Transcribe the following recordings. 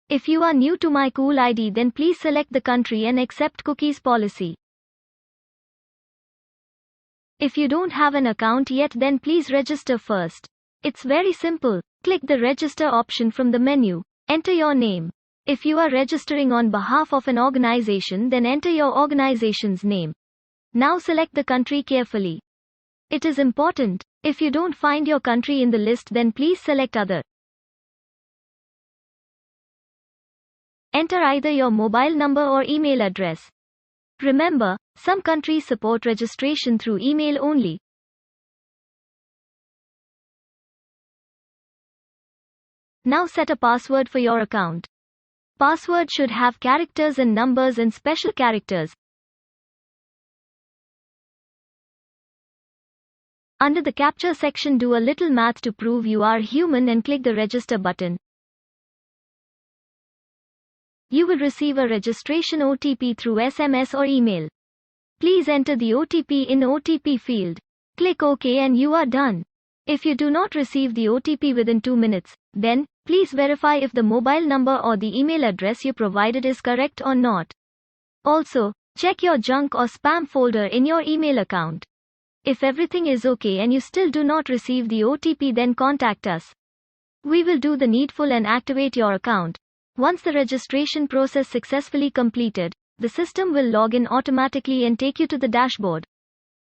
If you are new to MyCool ID, then please select the country and accept cookies policy. If you don't have an account yet, then please register first. It's very simple. Click the register option from the menu. Enter your name. If you are registering on behalf of an organization, then enter your organization's name. Now select the country carefully. It is important. If you don't find your country in the list, then please select other. Enter either your mobile number or email address. Remember, some countries support registration through email only. Now set a password for your account. Password should have characters and numbers and special characters. Under the captcha section, do a little math to prove you are human and click the register button. You will receive a registration OTP through SMS or email. Please enter the OTP in OTP field. Click OK and you are done. If you do not receive the OTP within 2 minutes, then please verify if the mobile number or the email address you provided is correct or not. Also, check your junk or spam folder in your email account. If everything is okay and you still do not receive the OTP, then contact us. We will do the needful and activate your account. Once the registration process successfully completed, the system will log in automatically and take you to the dashboard.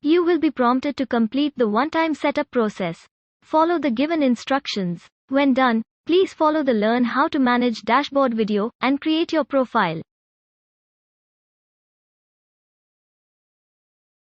You will be prompted to complete the one-time setup process. Follow the given instructions. When done, please follow the Learn How to Manage Dashboard video and create your profile.